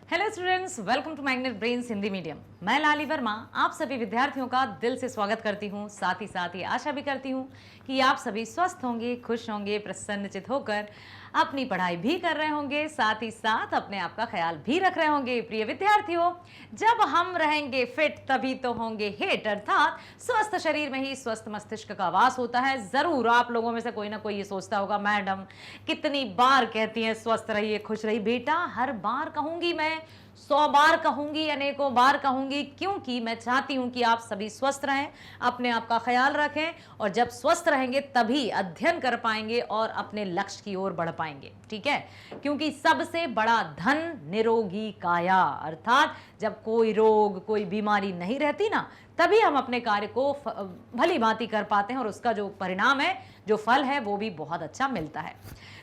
Hello students, welcome to magnet brains Hindi medium. मैं लाली वर्मा आप सभी विद्यार्थियों का दिल से स्वागत करती हूँ। साथ ही आशा भी करती हूँ कि आप सभी स्वस्थ होंगे, खुश होंगे, प्रसन्नचित होकर अपनी पढ़ाई भी कर रहे होंगे, साथ ही साथ अपने आप का ख्याल भी रख रहे होंगे। प्रिय विद्यार्थियों, जब हम रहेंगे फिट तभी तो होंगे हिट, अर्थात स्वस्थ शरीर में ही स्वस्थ मस्तिष्क का वास होता है। जरूर आप लोगों में से कोई ना कोई ये सोचता होगा, मैडम कितनी बार कहती हैं स्वस्थ रहिए, खुश रहिए। बेटा, हर बार कहूंगी मैं, 100 बार कहूंगी, अनेकों बार कहूंगी, क्योंकि मैं चाहती हूं कि आप सभी स्वस्थ रहें, अपने आप का ख्याल रखें, और जब स्वस्थ रहेंगे तभी अध्ययन कर पाएंगे और अपने लक्ष्य की ओर बढ़ पाएंगे। ठीक है, क्योंकि सबसे बड़ा धन निरोगी काया, अर्थात जब कोई रोग, कोई बीमारी नहीं रहती ना, तभी हम अपने कार्य को भली भांति कर पाते हैं और उसका जो परिणाम है, जो फल है, वो भी बहुत अच्छा मिलता है।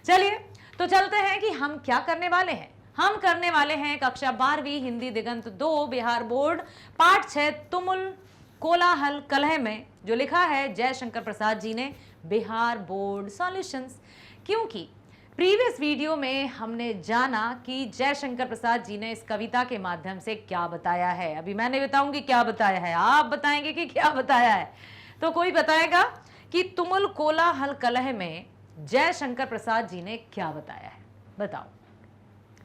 चलिए तो चलते हैं कि हम क्या करने वाले हैं। हम करने वाले हैं कक्षा 12वीं हिंदी दिगंत 2 बिहार बोर्ड पाठ 6 तुमुल कोलाहल कलह में जो लिखा है जयशंकर प्रसाद जी ने, बिहार बोर्ड सॉल्यूशंस। क्योंकि प्रीवियस वीडियो में हमने जाना कि जयशंकर प्रसाद जी ने इस कविता के माध्यम से क्या बताया है। अभी मैं नहीं बताऊंगी क्या बताया है, आप बताएंगे कि क्या बताया है। तो कोई बताएगा कि तुमुल कोलाहल कलह में जयशंकर प्रसाद जी ने क्या बताया है। बताओ,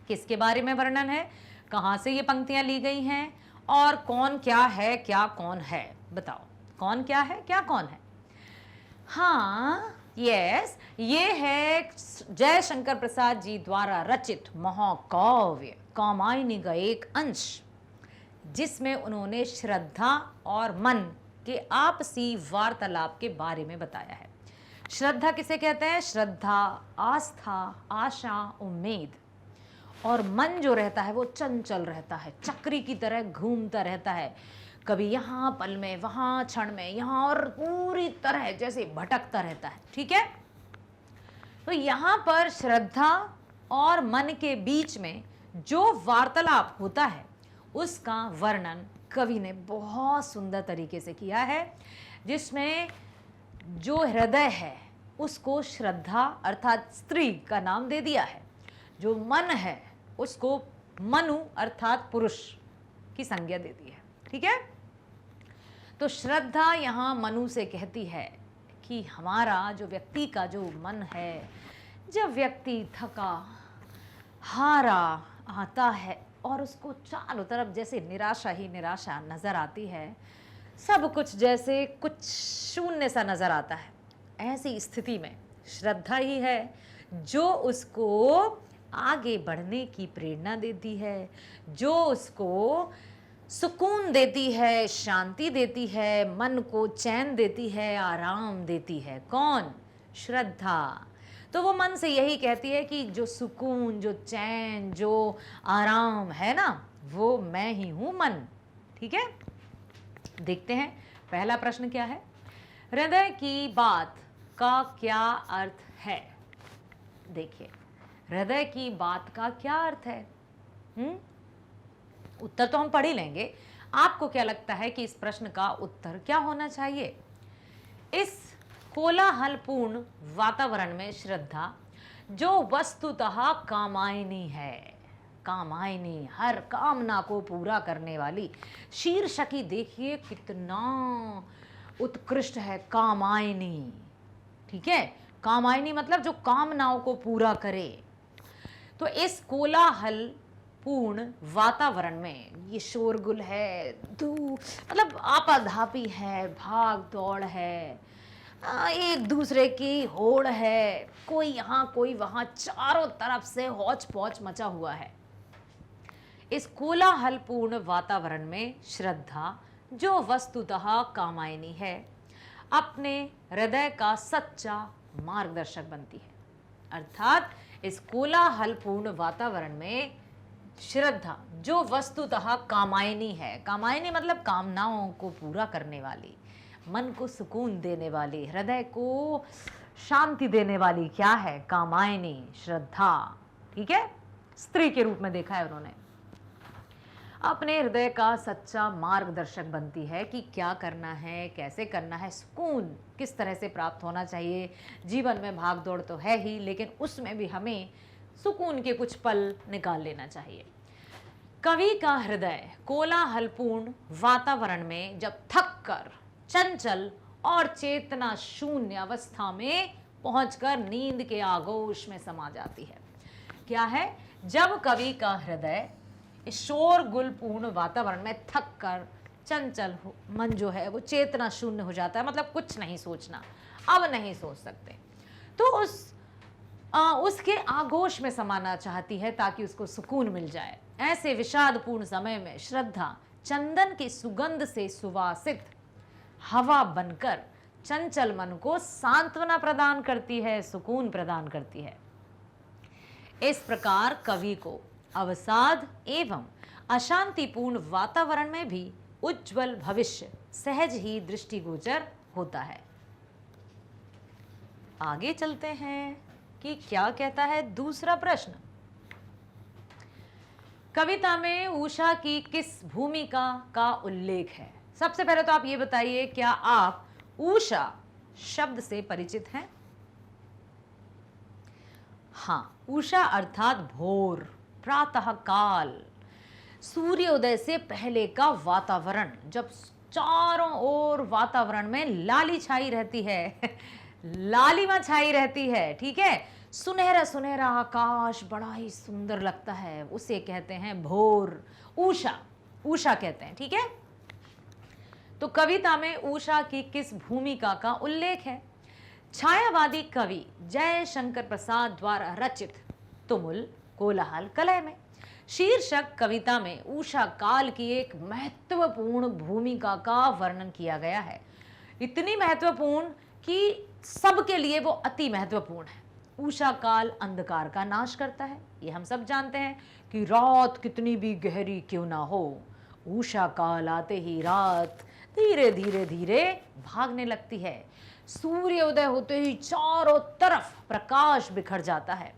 किसके बारे में वर्णन है, कहां से ये पंक्तियां ली गई हैं, और कौन क्या है, क्या कौन है। बताओ, कौन क्या है, क्या कौन है। हाँ, यस, ये है जयशंकर प्रसाद जी द्वारा रचित महाकाव्य कामायनी का एक अंश, जिसमें उन्होंने श्रद्धा और मन के आपसी वार्तालाप के बारे में बताया है। श्रद्धा किसे कहते हैं? श्रद्धा, आस्था, आशा, उम्मीद। और मन जो रहता है वो चंचल रहता है, चक्री की तरह घूमता रहता है, कभी यहाँ पल में, वहाँ क्षण में, यहाँ, और पूरी तरह जैसे भटकता रहता है। ठीक है, तो यहाँ पर श्रद्धा और मन के बीच में जो वार्तालाप होता है उसका वर्णन कवि ने बहुत सुंदर तरीके से किया है, जिसमें जो हृदय है उसको श्रद्धा अर्थात स्त्री का नाम दे दिया है, जो मन है उसको मनु अर्थात पुरुष की संज्ञा दे दी है। ठीक है, तो श्रद्धा यहाँ मनु से कहती है कि हमारा जो व्यक्ति का जो मन है, जब व्यक्ति थका हारा आता है और उसको चारों तरफ जैसे निराशा ही निराशा नजर आती है, सब कुछ जैसे कुछ शून्य सा नजर आता है, ऐसी स्थिति में श्रद्धा ही है जो उसको आगे बढ़ने की प्रेरणा देती है, जो उसको सुकून देती है, शांति देती है, मन को चैन देती है, आराम देती है। कौन? श्रद्धा। तो वो मन से यही कहती है कि जो सुकून, जो चैन, जो आराम है ना, वो मैं ही हूं, मन। ठीक है, देखते हैं पहला प्रश्न क्या है। हृदय की बात का क्या अर्थ है? देखिए, हृदय की बात का क्या अर्थ है? उत्तर तो हम पढ़ ही लेंगे। आपको क्या लगता है कि इस प्रश्न का उत्तर क्या होना चाहिए? इस कोलाहलपूर्ण वातावरण में श्रद्धा जो वस्तुतः कामायनी है, कामायनी, हर कामना को पूरा करने वाली, शीर्षक ही देखिए कितना उत्कृष्ट है, कामायनी। ठीक है, कामायनी मतलब जो कामनाओं को पूरा करे। तो इस कोलाहल पूर्ण वातावरण में ये शोरगुल है, मतलब आपाधापी है, भाग दौड़ है, एक दूसरे की होड़ है, कोई यहाँ कोई वहाँ, चारों तरफ से हौच पौच मचा हुआ है। इस कोलाहलपूर्ण वातावरण में श्रद्धा जो वस्तुतः कामायनी है, अपने हृदय का सच्चा मार्गदर्शक बनती है। अर्थात इस कोलाहलपूर्ण वातावरण में श्रद्धा जो वस्तुतः कामायनी है, कामायनी मतलब कामनाओं को पूरा करने वाली, मन को सुकून देने वाली, हृदय को शांति देने वाली, क्या है? कामायनी, श्रद्धा। ठीक है, स्त्री के रूप में देखा है उन्होंने। अपने हृदय का सच्चा मार्गदर्शक बनती है कि क्या करना है, कैसे करना है, सुकून किस तरह से प्राप्त होना चाहिए। जीवन में भाग दौड़ तो है ही, लेकिन उसमें भी हमें सुकून के कुछ पल निकाल लेना चाहिए। कवि का हृदय कोलाहलपूर्ण वातावरण में जब थक कर, चंचल और चेतना शून्य अवस्था में पहुंचकर नींद के आगोश में समा जाती है। क्या है? जब कवि का हृदय इस शोरगुलपूर्ण वातावरण में थक कर चंचल मन जो है वो चेतना शून्य हो जाता है, मतलब कुछ नहीं सोचना, अब नहीं सोच सकते, तो उसके आगोश में समाना चाहती है ताकि उसको सुकून मिल जाए। ऐसे विषादपूर्ण समय में श्रद्धा चंदन की सुगंध से सुवासित हवा बनकर चंचल मन को सांत्वना प्रदान करती है, सुकून प्रदान करती है। इस प्रकार कवि को अवसाद एवं अशांतिपूर्ण वातावरण में भी उज्जवल भविष्य सहज ही दृष्टिगोचर होता है। आगे चलते हैं कि क्या कहता है दूसरा प्रश्न। कविता में उषा की किस भूमिका का उल्लेख है? सबसे पहले तो आप ये बताइए, क्या आप उषा शब्द से परिचित हैं? हाँ, उषा अर्थात भोर, प्रातः काल, सूर्योदय से पहले का वातावरण, जब चारों ओर वातावरण में लाली छाई रहती है लालिमा छाई रहती है, ठीक है, सुनहरा सुनहरा आकाश बड़ा ही सुंदर लगता है, उसे कहते हैं भोर, उषा, उषा कहते हैं, ठीक है। तो कविता में उषा की किस भूमिका का उल्लेख है? छायावादी कवि जयशंकर प्रसाद द्वारा रचित तुमुल कोलाहल कलय में शीर्षक कविता में उषा काल की एक महत्वपूर्ण भूमिका का वर्णन किया गया है। इतनी महत्वपूर्ण कि सबके लिए वो अति महत्वपूर्ण है। उषा काल अंधकार का नाश करता है, ये हम सब जानते हैं कि रात कितनी भी गहरी क्यों ना हो, उषा काल आते ही रात धीरे धीरे धीरे भागने लगती है। सूर्योदय होते ही चारों तरफ प्रकाश बिखर जाता है।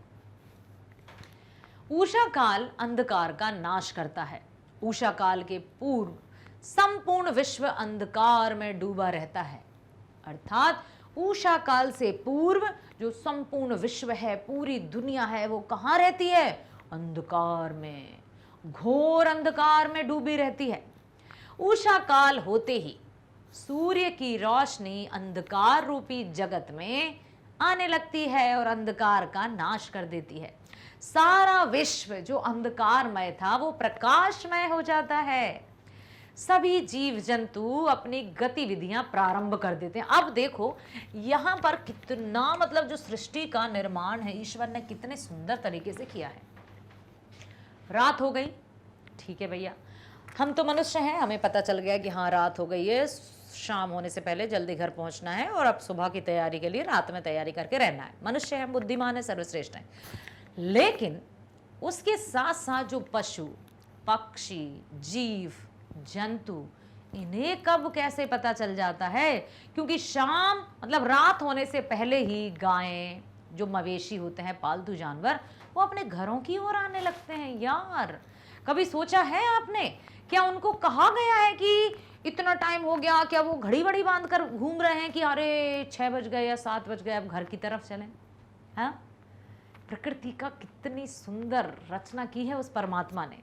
उषा काल अंधकार का नाश करता है। उषा काल के पूर्व संपूर्ण विश्व अंधकार में डूबा रहता है, अर्थात उषा काल से पूर्व जो संपूर्ण विश्व है, पूरी दुनिया है, वो कहाँ रहती है? अंधकार में, घोर अंधकार में डूबी रहती है। उषा काल होते ही सूर्य की रोशनी अंधकार रूपी जगत में आने लगती है और अंधकार का नाश कर देती है। सारा विश्व जो अंधकारमय था वो प्रकाशमय हो जाता है। सभी जीव जंतु अपनी गतिविधियां प्रारंभ कर देते हैं। अब देखो यहां पर कितना, मतलब जो सृष्टि का निर्माण है ईश्वर ने कितने सुंदर तरीके से किया है। रात हो गई, ठीक है भैया, हम तो मनुष्य हैं, हमें पता चल गया कि हाँ रात हो गई है, शाम होने से पहले जल्दी घर पहुंचना है और अब सुबह की तैयारी के लिए रात में तैयारी करके रहना है। मनुष्य है, बुद्धिमान है, सर्वश्रेष्ठ है। लेकिन उसके साथ साथ जो पशु पक्षी जीव जंतु, इन्हें कब कैसे पता चल जाता है? क्योंकि शाम मतलब रात होने से पहले ही गायें, जो मवेशी होते हैं, पालतू जानवर, वो अपने घरों की ओर आने लगते हैं। यार कभी सोचा है आपने, क्या उनको कहा गया है कि इतना टाइम हो गया, क्या वो घड़ी वड़ी बांध कर घूम रहे हैं कि अरे 6 बज गए या 7 बज गए, अब घर की तरफ चलें? हाँ, प्रकृति का कितनी सुंदर रचना की है उस परमात्मा ने।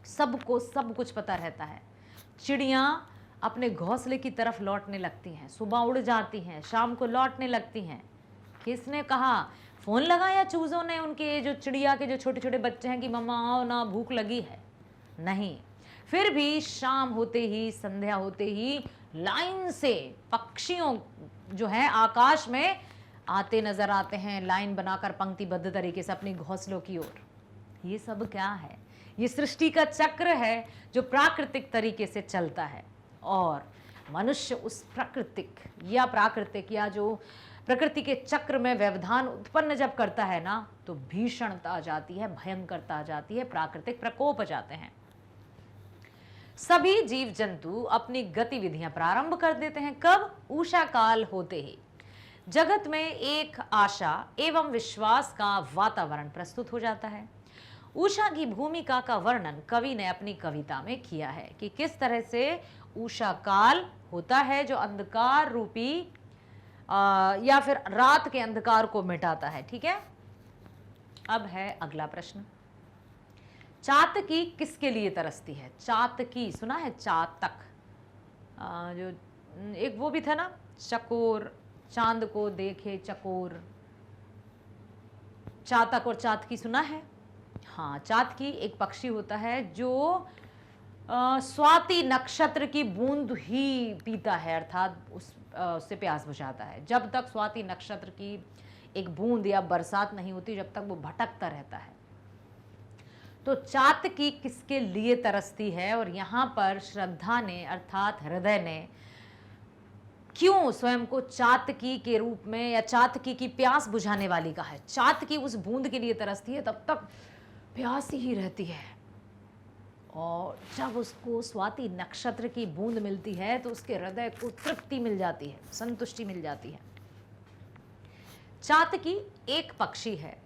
सबको सब कुछ पता रहता है। चिड़ियाँ अपने घोंसले की तरफ लौटने लगती हैं, सुबह उड़ जाती हैं, शाम को लौटने लगती हैं। किसने कहा? फोन लगाया चूज़ों ने, उनके जो चिड़िया के जो छोटे छोटे बच्चे हैं कि मम्मा आओ ना, भूख लगी है? नहीं। फिर भी शाम होते ही, संध्या होते ही लाइन से पक्षियों जो है आकाश में आते नजर आते हैं, लाइन बनाकर पंक्तिबद्ध तरीके से अपने घोंसलों की ओर। ये सब क्या है? ये सृष्टि का चक्र है जो प्राकृतिक तरीके से चलता है, और मनुष्य उस प्राकृतिक या जो प्रकृति के चक्र में व्यवधान उत्पन्न जब करता है ना, तो भीषणता आ जाती है, भयंकरता आ जाती है, प्राकृतिक प्रकोप जाते हैं। सभी जीव जंतु अपनी गतिविधियां प्रारंभ कर देते हैं। कब? उषा काल होते ही जगत में एक आशा एवं विश्वास का वातावरण प्रस्तुत हो जाता है। उषा की भूमिका का वर्णन कवि ने अपनी कविता में किया है कि किस तरह से उषा काल होता है जो अंधकार रूपी या फिर रात के अंधकार को मिटाता है। ठीक है, अब है अगला प्रश्न। चातकी किसके लिए तरसती है? चातकी सुना है? चातक जो एक वो भी था ना, चकोर, चांद को देखे चकोर। चातक और चातकी सुना है? हाँ, चातकी एक पक्षी होता है जो स्वाति नक्षत्र की बूंद ही पीता है, अर्थात उससे प्यास बुझाता है। जब तक स्वाति नक्षत्र की एक बूंद या बरसात नहीं होती, जब तक वो भटकता रहता है। तो चातकी किसके लिए तरसती है? और यहाँ पर श्रद्धा ने अर्थात हृदय ने क्यों स्वयं को चातकी के रूप में या चातकी की प्यास बुझाने वाली कहा है? चातकी उस बूंद के लिए तरसती है, तब तक प्यासी ही रहती है, और जब उसको स्वाति नक्षत्र की बूंद मिलती है तो उसके हृदय को तृप्ति मिल जाती है, संतुष्टि मिल जाती है। चातकी एक पक्षी है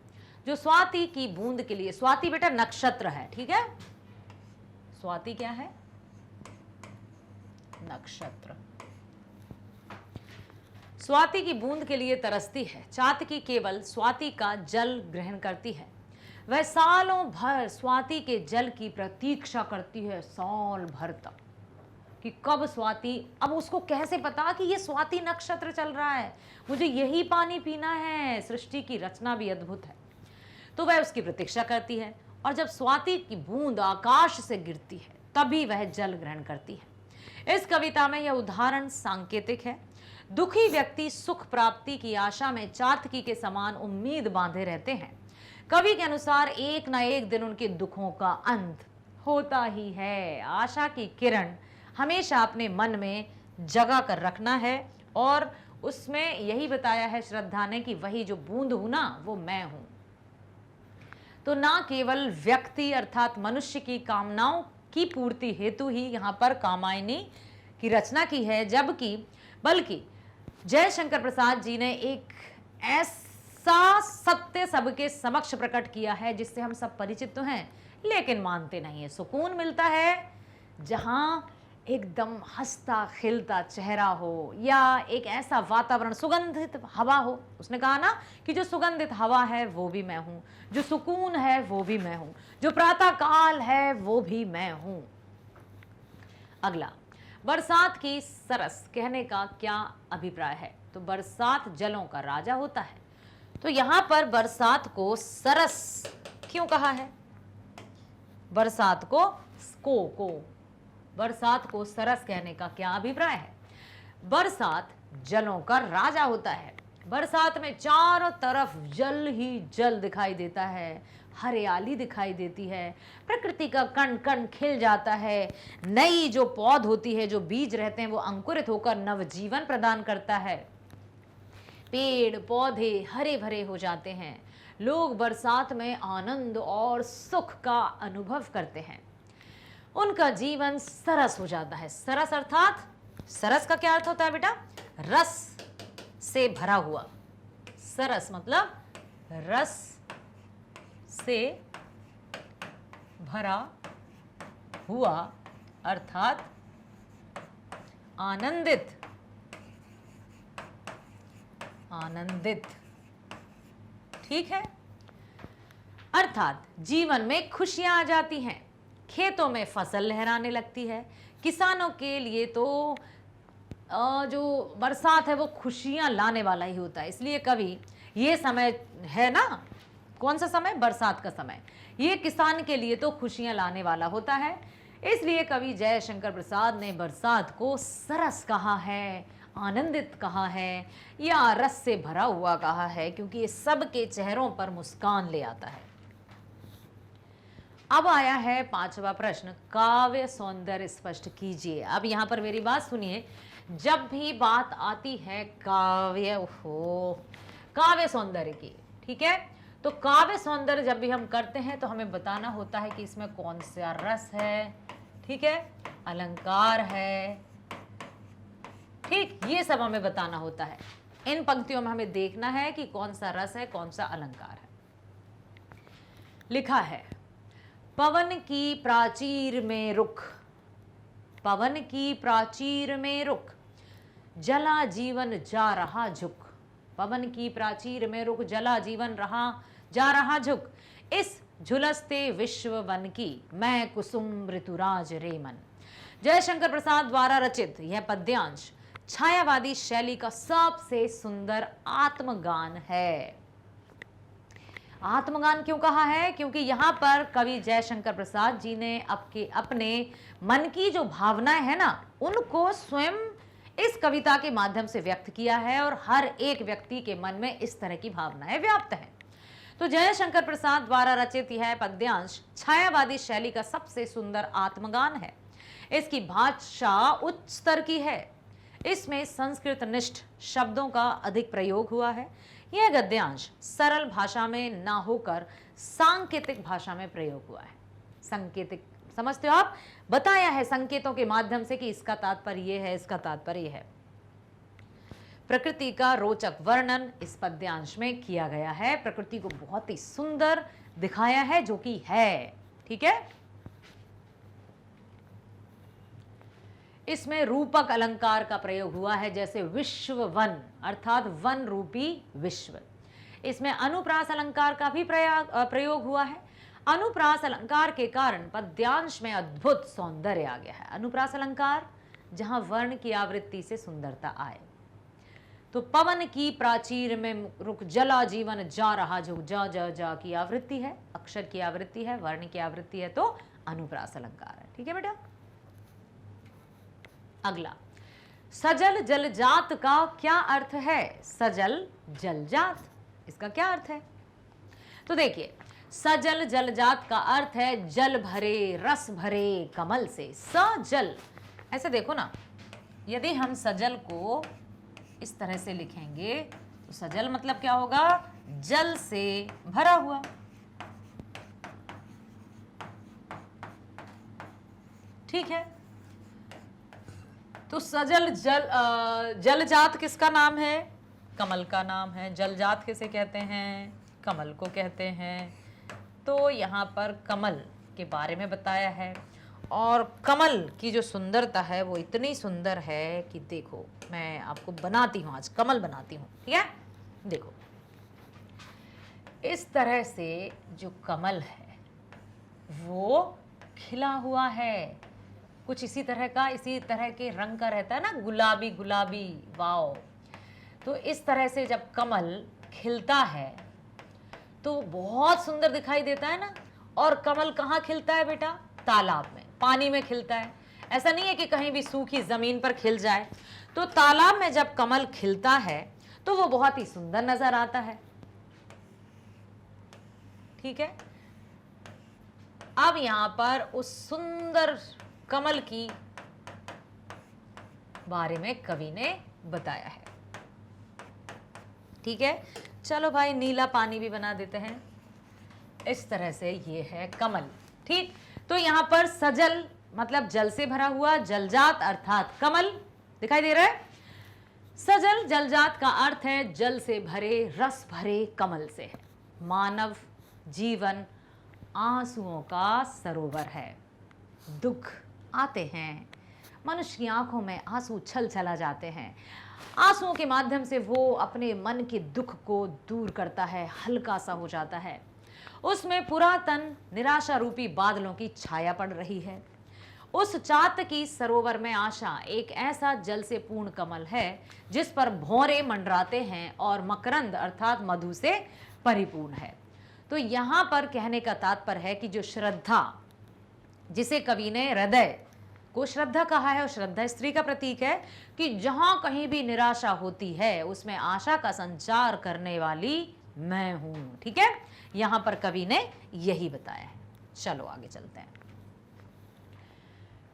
जो स्वाति की बूंद के लिए, स्वाति बेटा नक्षत्र है, ठीक है? स्वाति क्या है? नक्षत्र। स्वाति की बूंद के लिए तरसती है। चातकी केवल स्वाति का जल ग्रहण करती है। वह सालों भर स्वाति के जल की प्रतीक्षा करती है, साल भर तक, कि कब स्वाति, अब उसको कैसे पता कि ये स्वाति नक्षत्र चल रहा है, मुझे यही पानी पीना है। सृष्टि की रचना भी अद्भुत है। तो वह उसकी प्रतीक्षा करती है, और जब स्वाति की बूंद आकाश से गिरती है तभी वह जल ग्रहण करती है। इस कविता में यह उदाहरण सांकेतिक है। दुखी व्यक्ति सुख प्राप्ति की आशा में चातकी के समान उम्मीद बांधे रहते हैं। कवि के अनुसार एक न एक दिन उनके दुखों का अंत होता ही है। आशा की किरण हमेशा अपने मन में जगा कर रखना है, और उसमें यही बताया है श्रद्धा ने कि वही जो बूंद हूं ना, वो मैं हूं। तो ना केवल व्यक्ति अर्थात मनुष्य की कामनाओं की पूर्ति हेतु ही यहाँ पर कामायनी की रचना की है, जबकि बल्कि जयशंकर प्रसाद जी ने एक ऐसा सत्य सबके समक्ष प्रकट किया है जिससे हम सब परिचित तो हैं लेकिन मानते नहीं है। सुकून मिलता है जहां एकदम हंसता खिलता चेहरा हो, या एक ऐसा वातावरण, सुगंधित हवा हो। उसने कहा ना कि जो सुगंधित हवा है वो भी मैं हूं, जो सुकून है वो भी मैं हूं, जो प्रातः काल है वो भी मैं हूं। अगला, बरसात की सरस कहने का क्या अभिप्राय है? तो बरसात जलों का राजा होता है। तो यहां पर बरसात को सरस क्यों कहा है? बरसात को बरसात को सरस कहने का क्या अभिप्राय है? बरसात जलों का राजा होता है। बरसात में चारों तरफ जल ही जल दिखाई देता है, हरियाली दिखाई देती है, प्रकृति का कण कण खिल जाता है। नई जो पौध होती है, जो बीज रहते हैं, वो अंकुरित होकर नवजीवन प्रदान करता है। पेड़ पौधे हरे भरे हो जाते हैं। लोग बरसात में आनंद और सुख का अनुभव करते हैं। उनका जीवन सरस हो जाता है। सरस अर्थात, सरस का क्या अर्थ होता है बेटा? रस से भरा हुआ। सरस मतलब रस से भरा हुआ अर्थात आनंदित। आनंदित, ठीक है? अर्थात जीवन में खुशियां आ जाती हैं, खेतों में फसल लहराने लगती है। किसानों के लिए तो जो बरसात है वो खुशियां लाने वाला ही होता है। इसलिए कभी ये समय है ना, कौन सा समय? बरसात का समय। ये किसान के लिए तो खुशियां लाने वाला होता है। इसलिए कवि जयशंकर प्रसाद ने बरसात को सरस कहा है, आनंदित कहा है, या रस से भरा हुआ कहा है, क्योंकि ये सबके चेहरों पर मुस्कान ले आता है। अब आया है पांचवा प्रश्न, काव्य सौंदर्य स्पष्ट कीजिए। अब यहां पर मेरी बात सुनिए, जब भी बात आती है काव्य सौंदर्य की, ठीक है, तो काव्य सौंदर्य जब भी हम करते हैं तो हमें बताना होता है कि इसमें कौन सा रस है, ठीक है, अलंकार है, ठीक, ये सब हमें बताना होता है। इन पंक्तियों में हमें देखना है कि कौन सा रस है, कौन सा अलंकार है। लिखा है, पवन की प्राचीर में रुख, पवन की प्राचीर में रुख, जला जीवन जा रहा झुक। पवन की प्राचीर में रुख, जला जीवन जा रहा झुक। इस झुलसते विश्व वन की, मैं कुसुम ऋतुराज रेमन। जयशंकर प्रसाद द्वारा रचित यह पद्यांश छायावादी शैली का सबसे सुंदर आत्मगान है। आत्मगान क्यों कहा है? क्योंकि यहां पर कवि जयशंकर प्रसाद जी ने अपने मन की जो भावनाएं है ना, उनको स्वयं इस कविता के माध्यम से व्यक्त किया है और हर एक व्यक्ति के मन में इस तरह की भावनाएं व्याप्त हैं। तो जयशंकर प्रसाद द्वारा रचित यह पद्यांश छायावादी शैली का सबसे सुंदर आत्मगान है। इसकी भाषा उच्च स्तर की है। इसमें संस्कृत निष्ठ शब्दों का अधिक प्रयोग हुआ है। यह गद्यांश सरल भाषा में ना होकर सांकेतिक भाषा में प्रयोग हुआ है। संकेतिक समझते हो आप? बताया है संकेतों के माध्यम से कि इसका तात्पर्य ये है, इसका तात्पर्य है। प्रकृति का रोचक वर्णन इस पद्यांश में किया गया है। प्रकृति को बहुत ही सुंदर दिखाया है जो कि है, ठीक है। इसमें रूपक अलंकार का प्रयोग हुआ है, जैसे विश्व वन अर्थात वन रूपी विश्व। इसमें अनुप्रास अलंकार का भी प्रयोग हुआ है। अनुप्रास अलंकार के कारण पद्यांश में अद्भुत सौंदर्य आ गया है। अनुप्रास अलंकार जहां वर्ण की आवृत्ति से सुंदरता आए। तो पवन की प्राचीर में रुक जला जीवन जा रहा, जो जा जा जा की आवृत्ति है, अक्षर की आवृत्ति है, वर्ण की आवृत्ति है, तो अनुप्रास अलंकार है, ठीक है बेटा। अगला, सजल जलजात का क्या अर्थ है? सजल जलजात, इसका क्या अर्थ है? तो देखिए, सजल जलजात का अर्थ है जल भरे रस भरे कमल से। सजल, ऐसे देखो ना, यदि हम सजल को इस तरह से लिखेंगे तो सजल मतलब क्या होगा? जल से भरा हुआ। ठीक है, तो सजल जलजात किसका नाम है? कमल का नाम है। जलजात किसे कहते हैं? कमल को कहते हैं। तो यहाँ पर कमल के बारे में बताया है और कमल की जो सुंदरता है वो इतनी सुंदर है कि देखो, मैं आपको बनाती हूँ, आज कमल बनाती हूँ, ठीक है। देखो, इस तरह से जो कमल है वो खिला हुआ है, कुछ इसी तरह का, इसी तरह के रंग का रहता है ना, गुलाबी गुलाबी, वाओ। तो इस तरह से जब कमल खिलता है तो बहुत सुंदर दिखाई देता है ना। और कमल कहाँ खिलता है बेटा? तालाब में, पानी में खिलता है। ऐसा नहीं है कि कहीं भी सूखी जमीन पर खिल जाए। तो तालाब में जब कमल खिलता है तो वो बहुत ही सुंदर नजर आता है, ठीक है। अब यहां पर उस सुंदर कमल की बारे में कवि ने बताया है, ठीक है। चलो भाई, नीला पानी भी बना देते हैं। इस तरह से ये है कमल, ठीक। तो यहां पर सजल मतलब जल से भरा हुआ, जलजात अर्थात कमल दिखाई दे रहा है। सजल जलजात का अर्थ है जल से भरे रस भरे कमल से है। मानव जीवन आंसुओं का सरोवर है। दुख आते हैं, मनुष्य की आंखों में आंसू छल छला जाते हैं। आंसुओं के माध्यम से वो अपने मन के दुख को दूर करता है, हल्का सा हो जाता है। उसमें पुरातन निराशा रूपी बादलों की छाया पड़ रही है। उस चातकी सरोवर में आशा एक ऐसा जल से पूर्ण कमल है जिस पर भौरे मंडराते हैं और मकरंद अर्थात मधु से परिपूर्ण है। तो यहाँ पर कहने का तात्पर्य है कि जो श्रद्धा, जिसे कवि ने हृदय को श्रद्धा कहा है, और श्रद्धा स्त्री का प्रतीक है, कि जहां कहीं भी निराशा होती है उसमें आशा का संचार करने वाली मैं हूं, ठीक है। यहां पर कवि ने यही बताया है। चलो आगे चलते हैं।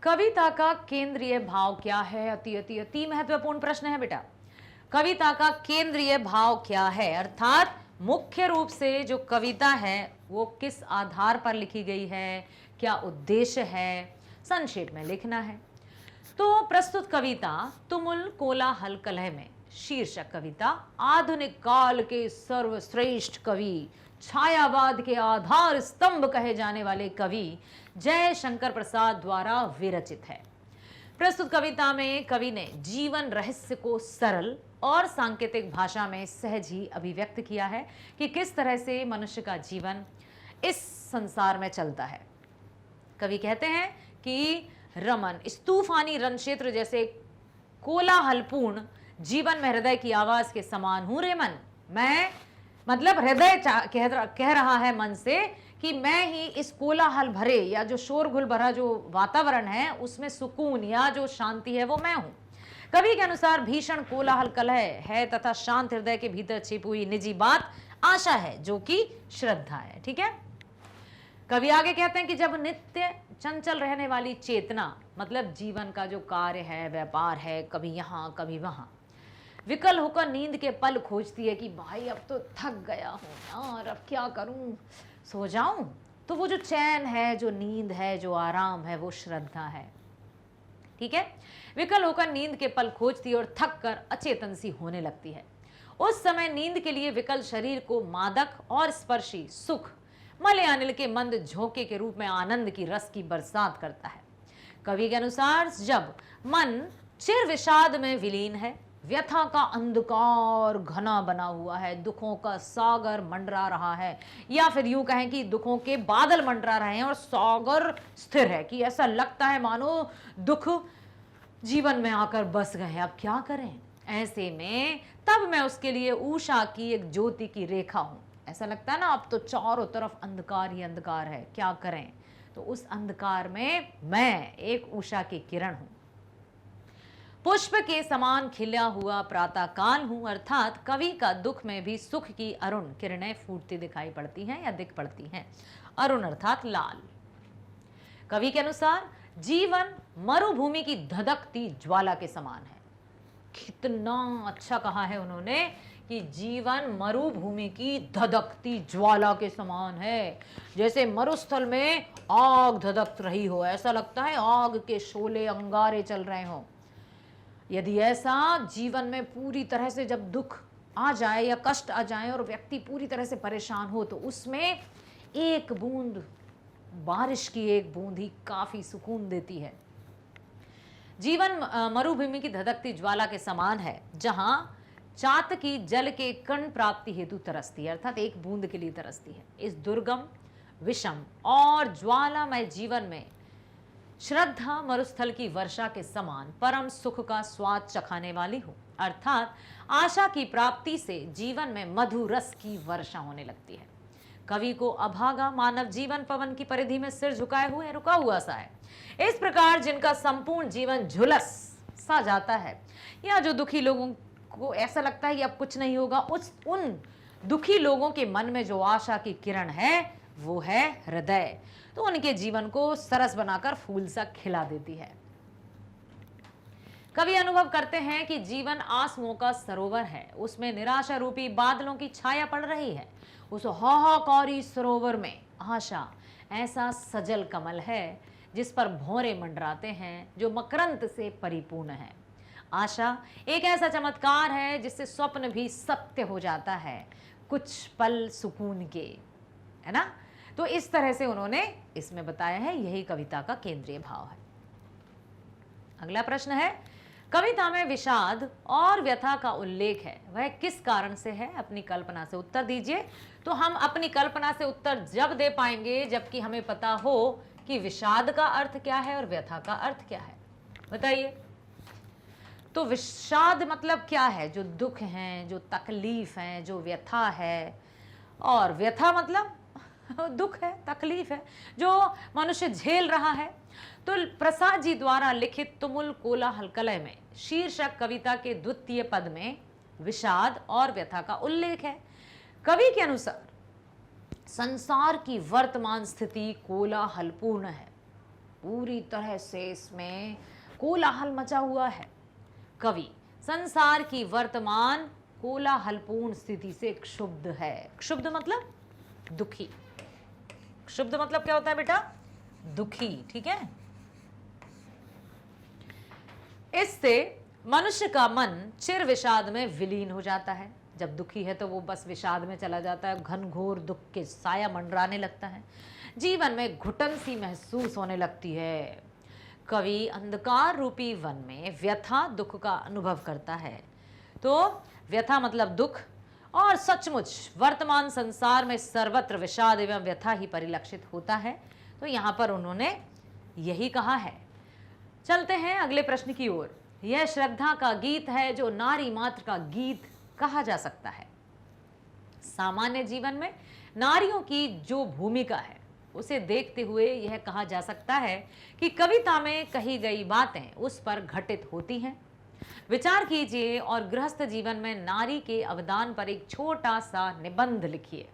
कविता का केंद्रीय भाव क्या है? अति अति अति महत्वपूर्ण प्रश्न है बेटा। कविता का केंद्रीय भाव क्या है, अर्थात मुख्य रूप से जो कविता है वो किस आधार पर लिखी गई है, क्या उद्देश्य है, संक्षेप में लिखना है। तो प्रस्तुत कविता तुमुल कोलाहल कलह में शीर्षक कविता आधुनिक काल के सर्वश्रेष्ठ कवि, छायावाद के आधार स्तंभ कहे जाने वाले कवि जयशंकर प्रसाद द्वारा विरचित है। प्रस्तुत कविता में कवि ने जीवन रहस्य को सरल और सांकेतिक भाषा में सहज ही अभिव्यक्त किया है कि किस तरह से मनुष्य का जीवन इस संसार में चलता है। कवि कहते हैं कि रमन, इस तूफानी रण क्षेत्र जैसे कोलाहलपूर्ण जीवन में हृदय की आवाज के समान हूं रे मन। मैं मतलब हृदय कह रहा है मन से कि मैं ही इस कोलाहल भरे या जो शोरगुल भरा जो वातावरण है उसमें सुकून या जो शांति है वो मैं हूं। कवि के अनुसार भीषण कोलाहल कलह है तथा शांत हृदय के भीतर छिपी हुई निजी बात आशा है, जो कि श्रद्धा है। ठीक है। कवि आगे कहते हैं कि जब नित्य चंचल रहने वाली चेतना मतलब जीवन का जो कार्य है, व्यापार है, कभी यहां कभी वहां, विकल होकर नींद के पल खोजती है कि भाई अब तो थक गया हूं यार, अब क्या करूं, सो जाऊं, तो वो जो चैन है, जो नींद है, जो आराम है, वो श्रद्धा है। ठीक है। विकल होकर नींद के पल खोजती है और थक कर अचेतन सी होने लगती है। उस समय नींद के लिए विकल शरीर को मादक और स्पर्शी सुख मले अनिल के मंद झोंके के रूप में आनंद की रस की बरसात करता है। कवि के अनुसार जब मन चिर विषाद में विलीन है, व्यथा का अंधकार घना बना हुआ है, दुखों का सागर मंडरा रहा है, या फिर यूं कहें कि दुखों के बादल मंडरा रहे हैं और सागर स्थिर है, कि ऐसा लगता है मानो दुख जीवन में आकर बस गए, अब क्या करें। ऐसे में तब मैं उसके लिए उषा की एक ज्योति की रेखा हूं। ऐसा लगता है ना अब तो चारों तरफ अंधकार ही अंधकार है, क्या करें। तो उस अंधकार में मैं एक उषा की किरण हूं, पुष्प के समान खिला हुआ प्रातः काल हूं। अर्थात कवि का दुख में भी सुख की अरुण किरणें फूटती दिखाई पड़ती हैं या दिख पड़ती हैं। अरुण अर्थात लाल। कवि के अनुसार जीवन मरुभूमि की धधकती ज्वाला के समान है। कितना अच्छा कहा है उन्होंने कि जीवन मरुभूमि की धधकती ज्वाला के समान है। जैसे मरुस्थल में आग धधक रही हो, ऐसा लगता है आग के शोले अंगारे चल रहे हों। यदि ऐसा जीवन में पूरी तरह से जब दुख आ जाए या कष्ट आ जाए और व्यक्ति पूरी तरह से परेशान हो, तो उसमें एक बूंद, बारिश की एक बूंद ही काफी सुकून देती है। जीवन मरुभूमि की धधकती ज्वाला के समान है, जहां चातकी जल के कण प्राप्ति हेतु तरसती है, अर्थात एक बूंद के लिए तरसती है। इस दुर्गम, विषम और ज्वालामय जीवन में श्रद्धा मरुस्थल की वर्षा के समान परम सुख का स्वाद चखाने वाली हो, अर्थात आशा की प्राप्ति से जीवन में मधु रस की वर्षा होने लगती है। कवि को अभागा मानव जीवन पवन की परिधि में सिर झुकाए हुए रुका हुआ सा है। इस प्रकार जिनका संपूर्ण जीवन झुलस सा जाता है, या जो दुखी लोगों को ऐसा लगता है कि अब कुछ नहीं होगा, उन दुखी लोगों के मन में जो आशा की किरण है वो है हृदय, तो उनके जीवन को सरस बनाकर फूल सा खिला देती है। कवि अनुभव करते हैं कि जीवन आंसुओं का सरोवर है, उसमें निराशा रूपी बादलों की छाया पड़ रही है। उस हाहाकारी सरोवर में आशा ऐसा सजल कमल है जिस पर भौरे मंडराते हैं, जो मकरंद से परिपूर्ण है। आशा एक ऐसा चमत्कार है जिससे स्वप्न भी सत्य हो जाता है, कुछ पल सुकून के, है ना। तो इस तरह से उन्होंने इसमें बताया है, यही कविता का केंद्रीय भाव है। अगला प्रश्न है, कविता में विषाद और व्यथा का उल्लेख है, वह किस कारण से है? अपनी कल्पना से उत्तर दीजिए। तो हम अपनी कल्पना से उत्तर जब दे पाएंगे जबकि हमें पता हो कि विषाद का अर्थ क्या है और व्यथा का अर्थ क्या है। बताइए। तो विषाद मतलब क्या है? जो दुख है, जो तकलीफ है, जो व्यथा है। और व्यथा मतलब दुख है, तकलीफ है, जो मनुष्य झेल रहा है। तो प्रसाद जी द्वारा लिखित तुमुल कोलाहल कलह में शीर्षक कविता के द्वितीय पद में विषाद और व्यथा का उल्लेख है। कवि के अनुसार संसार की वर्तमान स्थिति कोलाहलपूर्ण है, पूरी तरह से इसमें कोलाहल मचा हुआ है। कवि संसार की वर्तमान कोलाहलपूर्ण स्थिति से क्षुब्ध है। क्षुब्ध मतलब दुखी। क्षुब्ध मतलब क्या होता है बेटा? दुखी। ठीक है। इससे मनुष्य का मन चिर विषाद में विलीन हो जाता है। जब दुखी है तो वो बस विषाद में चला जाता है, घनघोर दुख के साया मंडराने लगता है, जीवन में घुटन सी महसूस होने लगती है। कवि अंधकार रूपी वन में व्यथा दुख का अनुभव करता है। तो व्यथा मतलब दुख और सचमुच वर्तमान संसार में सर्वत्र विषाद एवं व्यथा ही परिलक्षित होता है। तो यहां पर उन्होंने यही कहा है। चलते हैं अगले प्रश्न की ओर। यह श्रद्धा का गीत है जो नारी मात्र का गीत कहा जा सकता है। सामान्य जीवन में नारियों की जो भूमिका है उसे देखते हुए यह कहा जा सकता है कि कविता में कही गई बातें उस पर घटित होती हैं। विचार कीजिए और गृहस्थ जीवन में नारी के अवदान पर एक छोटा सा निबंध लिखिए,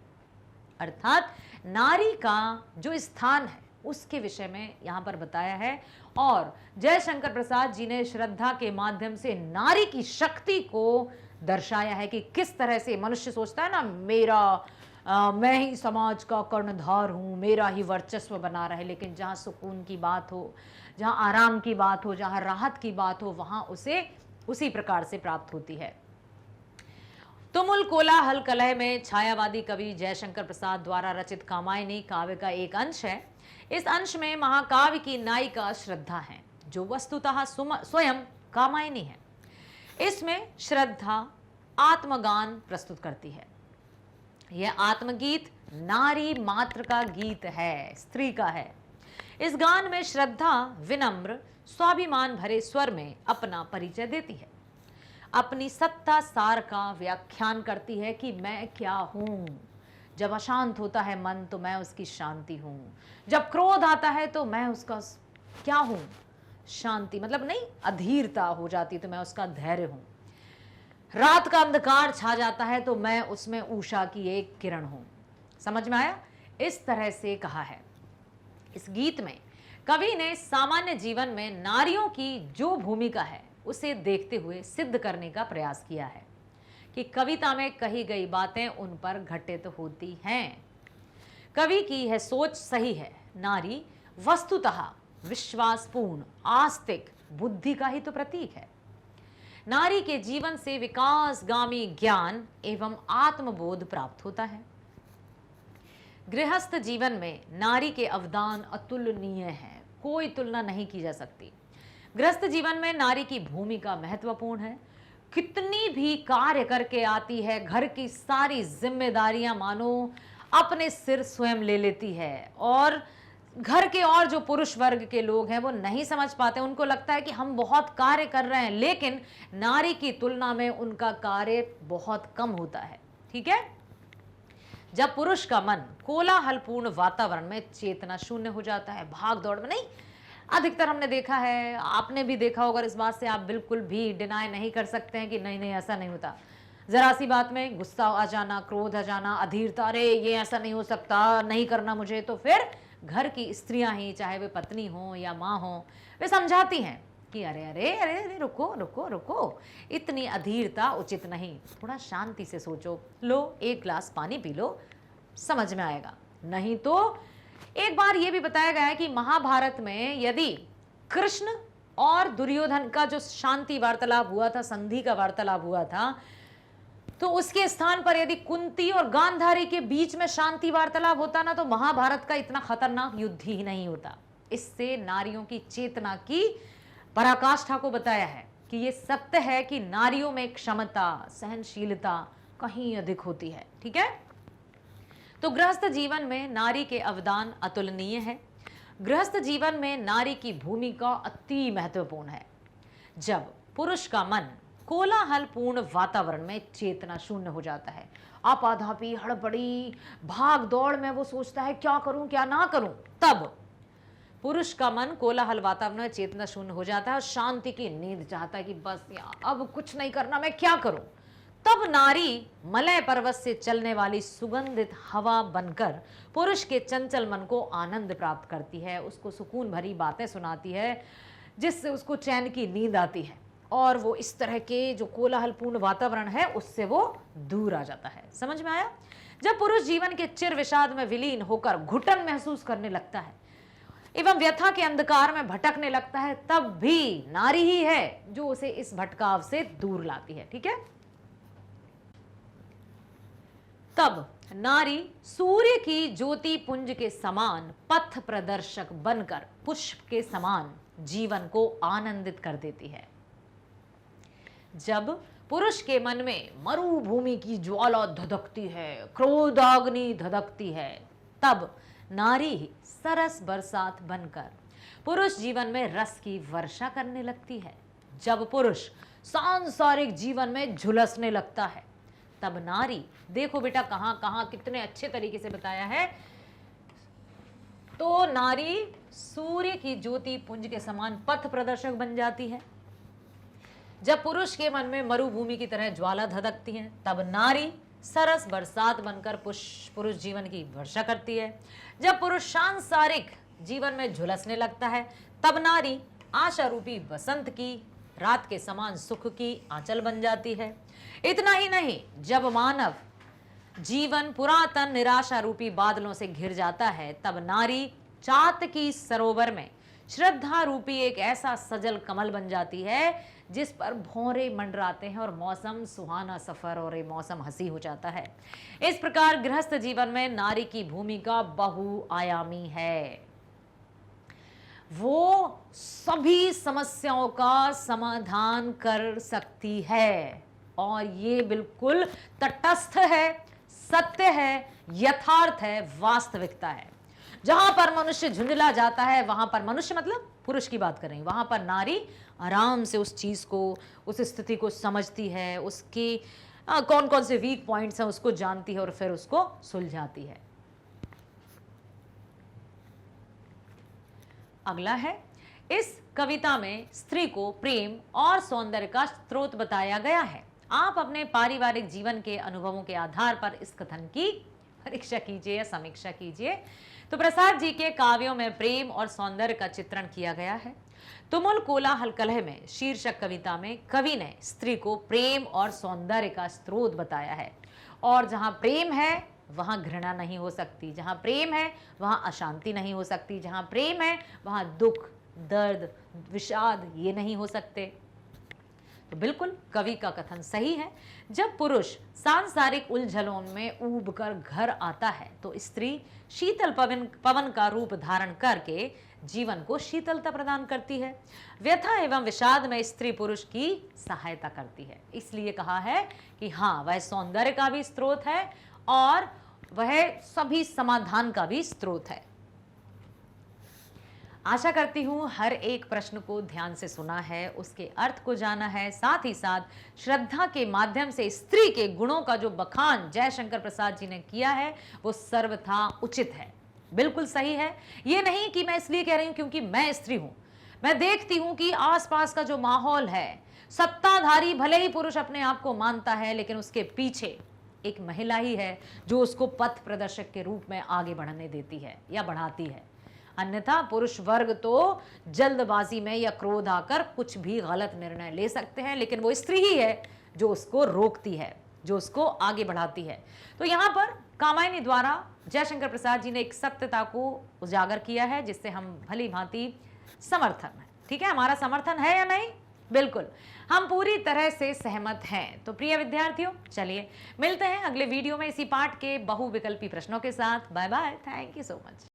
अर्थात नारी का जो स्थान है उसके विषय में यहां पर बताया है। और जयशंकर प्रसाद जी ने श्रद्धा के माध्यम से नारी की शक्ति को दर्शाया है कि किस तरह से मनुष्य सोचता है ना, मैं ही समाज का कर्णधार हूं, मेरा ही वर्चस्व बना रहे, लेकिन जहां सुकून की बात हो, जहां आराम की बात हो, जहां राहत की बात हो, वहां उसे उसी प्रकार से प्राप्त होती है। तुमुल कोलाहल कलह में छायावादी कवि जयशंकर प्रसाद द्वारा रचित कामायनी काव्य का एक अंश है। इस अंश में महाकाव्य की नायिका श्रद्धा है, जो वस्तुतः स्वयं कामायनी है। इसमें श्रद्धा आत्मगान प्रस्तुत करती है। यह आत्मगीत नारी मात्र का गीत है, स्त्री का है। इस गान में श्रद्धा विनम्र स्वाभिमान भरे स्वर में अपना परिचय देती है, अपनी सत्ता सार का व्याख्यान करती है कि मैं क्या हूं। जब अशांत होता है मन तो मैं उसकी शांति हूं, जब क्रोध आता है तो मैं उसका क्या हूं, शांति मतलब नहीं, अधीरता हो जाती तो मैं उसका धैर्य हूं। रात का अंधकार छा जाता है तो मैं उसमें उषा की एक किरण हूं। समझ में आया? इस तरह से कहा है। इस गीत में कवि ने सामान्य जीवन में नारियों की जो भूमिका है उसे देखते हुए सिद्ध करने का प्रयास किया है कि कविता में कही गई बातें उन पर घटित होती हैं। कवि की यह सोच सही है। नारी वस्तुतः विश्वासपूर्ण आस्तिक बुद्धि का ही तो प्रतीक है। नारी के जीवन से विकासगामी ज्ञान एवं आत्मबोध प्राप्त होता है। गृहस्थ जीवन में नारी के अवदान अतुलनीय है, कोई तुलना नहीं की जा सकती। गृहस्थ जीवन में नारी की भूमिका महत्वपूर्ण है। कितनी भी कार्य करके आती है, घर की सारी जिम्मेदारियां मानो अपने सिर स्वयं ले लेती है। और घर के और जो पुरुष वर्ग के लोग हैं वो नहीं समझ पाते, उनको लगता है कि हम बहुत कार्य कर रहे हैं, लेकिन नारी की तुलना में उनका कार्य बहुत कम होता है। ठीक है? जब पुरुष का मन कोलाहलपूर्ण वातावरण में चेतना शून्य हो जाता है, भाग दौड़ में नहीं, अधिकतर हमने देखा है, आपने भी देखा होगा, इस बात से आप बिल्कुल भी डिनाई नहीं कर सकते हैं कि नहीं नहीं ऐसा नहीं होता। जरा सी बात में गुस्सा आ जाना, क्रोध आ जाना, अधीरता, अरे ये ऐसा नहीं हो सकता, नहीं करना मुझे, तो फिर घर की स्त्रियां ही, चाहे वे पत्नी हो या माँ हो, वे समझाती हैं कि अरे अरे अरे अरे रुको रुको रुको, इतनी अधीरता उचित नहीं, थोड़ा शांति से सोचो, लो एक ग्लास पानी पी लो, समझ में आएगा। नहीं तो एक बार यह भी बताया गया है कि महाभारत में यदि कृष्ण और दुर्योधन का जो शांति वार्तालाप हुआ था, संधि का वार्तालाप हुआ था, तो उसके स्थान पर यदि कुंती और गांधारी के बीच में शांति वार्तालाप होता ना, तो महाभारत का इतना खतरनाक युद्ध ही नहीं होता। इससे नारियों की चेतना की पराकाष्ठा को बताया है कि यह सत्य है कि नारियों में क्षमता, सहनशीलता कहीं अधिक होती है। ठीक है? तो गृहस्थ जीवन में नारी के अवदान अतुलनीय है। गृहस्थ जीवन में नारी की भूमिका अति महत्वपूर्ण है। जब पुरुष का मन कोलाहलपूर्ण वातावरण में चेतना शून्य हो जाता है, आपाधापी, हड़बड़ी, भाग दौड़ में वो सोचता है क्या करूं क्या ना करूं, तब पुरुष का मन कोलाहल वातावरण में चेतना शून्य हो जाता है और शांति की नींद चाहता है कि बस यार अब कुछ नहीं करना, मैं क्या करूं। तब नारी मलय पर्वत से चलने वाली सुगंधित हवा बनकर पुरुष के चंचल मन को आनंद प्राप्त करती है, उसको सुकून भरी बातें सुनाती है, जिससे उसको चैन की नींद आती है और वो इस तरह के जो कोलाहलपूर्ण वातावरण है उससे वो दूर आ जाता है। समझ में आया? जब पुरुष जीवन के चिर विषाद में विलीन होकर घुटन महसूस करने लगता है एवं व्यथा के अंधकार में भटकने लगता है, तब भी नारी ही है जो उसे इस भटकाव से दूर लाती है। ठीक है? तब नारी सूर्य की ज्योति पुंज के समान पथ प्रदर्शक बनकर पुष्प के समान जीवन को आनंदित कर देती है। जब पुरुष के मन में मरुभूमि की ज्वाला धधकती है, क्रोधाग्नि धधकती है, तब नारी सरस बरसात बनकर पुरुष जीवन में रस की वर्षा करने लगती है। जब पुरुष सांसारिक जीवन में झुलसने लगता है, तब नारी, देखो बेटा कहां कहां कितने अच्छे तरीके से बताया है, तो नारी सूर्य की ज्योति पुंज के समान पथ प्रदर्शक बन जाती है। जब पुरुष के मन में मरुभूमि की तरह ज्वाला धधकती है, तब नारी सरस बरसात बनकर पुरुष जीवन की वर्षा करती है। जब पुरुष सांसारिक जीवन में झुलसने लगता है, तब नारी आशा रूपी बसंत की रात के समान सुख की आंचल बन जाती है। इतना ही नहीं, जब मानव जीवन पुरातन निराशा रूपी बादलों से घिर जाता है, तब नारी चात की सरोवर में श्रद्धा रूपी एक ऐसा सजल कमल बन जाती है जिस पर भौरे मंडराते हैं और मौसम सुहाना सफर और ये मौसम हंसी हो जाता है। इस प्रकार गृहस्थ जीवन में नारी की भूमिका बहुआयामी है। वो सभी समस्याओं का समाधान कर सकती है और ये बिल्कुल तटस्थ है, सत्य है, यथार्थ है, वास्तविकता है। जहां पर मनुष्य झुंझला जाता है, वहां पर मनुष्य मतलब पुरुष की बात कर रही, वहां पर नारी आराम से उस चीज को, उस स्थिति को समझती है, उसकी कौन कौन से वीक पॉइंट्स हैं उसको जानती है और फिर उसको सुलझाती है। अगला है, इस कविता में स्त्री को प्रेम और सौंदर्य का स्रोत बताया गया है। आप अपने पारिवारिक जीवन के अनुभवों के आधार पर इस कथन की परीक्षा कीजिए या समीक्षा कीजिए। तो प्रसाद जी के काव्यों में प्रेम और सौंदर्य का चित्रण किया गया है। तुमुल कोलाहल कलह में शीर्षक कविता में कवि ने स्त्री को प्रेम और सौंदर्य का स्रोत बताया है। और जहां प्रेम है वहां घृणा नहीं हो सकती, जहां प्रेम है वहां अशांति नहीं हो सकती, जहां प्रेम है वहां दुख, दर्द, विषाद ये नहीं हो सकते। तो बिल्कुल कवि का कथन सही है। जब पुरुष सांसारिक उलझनों में ऊब कर घर आता है, तो स्त्री शीतल पवन का रूप धारण करके जीवन को शीतलता प्रदान करती है। व्यथा एवं विषाद में स्त्री पुरुष की सहायता करती है। इसलिए कहा है कि हाँ, वह सौंदर्य का भी स्रोत है और वह सभी समाधान का भी स्रोत है। आशा करती हूँ हर एक प्रश्न को ध्यान से सुना है, उसके अर्थ को जाना है, साथ ही साथ श्रद्धा के माध्यम से स्त्री के गुणों का जो बखान जयशंकर प्रसाद जी ने किया है वो सर्वथा उचित है, बिल्कुल सही है। ये नहीं कि मैं इसलिए कह रही हूँ क्योंकि मैं स्त्री हूँ। मैं देखती हूँ कि आसपास का जो माहौल है, सत्ताधारी भले ही पुरुष अपने आप को मानता है, लेकिन उसके पीछे एक महिला ही है जो उसको पथ प्रदर्शक के रूप में आगे बढ़ने देती है या बढ़ाती है। अन्यथा पुरुष वर्ग तो जल्दबाजी में या क्रोध आकर कुछ भी गलत निर्णय ले सकते हैं, लेकिन वो स्त्री ही है जो उसको रोकती है, जो उसको आगे बढ़ाती है। तो यहाँ पर कामायनी द्वारा जयशंकर प्रसाद जी ने एक सत्यता को उजागर किया है जिससे हम भली भांति समर्थन है। ठीक है, हमारा समर्थन है या नहीं? बिल्कुल, हम पूरी तरह से सहमत हैं। तो प्रिय विद्यार्थियों, चलिए मिलते हैं अगले वीडियो में इसी पाठ के बहुविकल्पी प्रश्नों के साथ। Bye bye, thank you so much.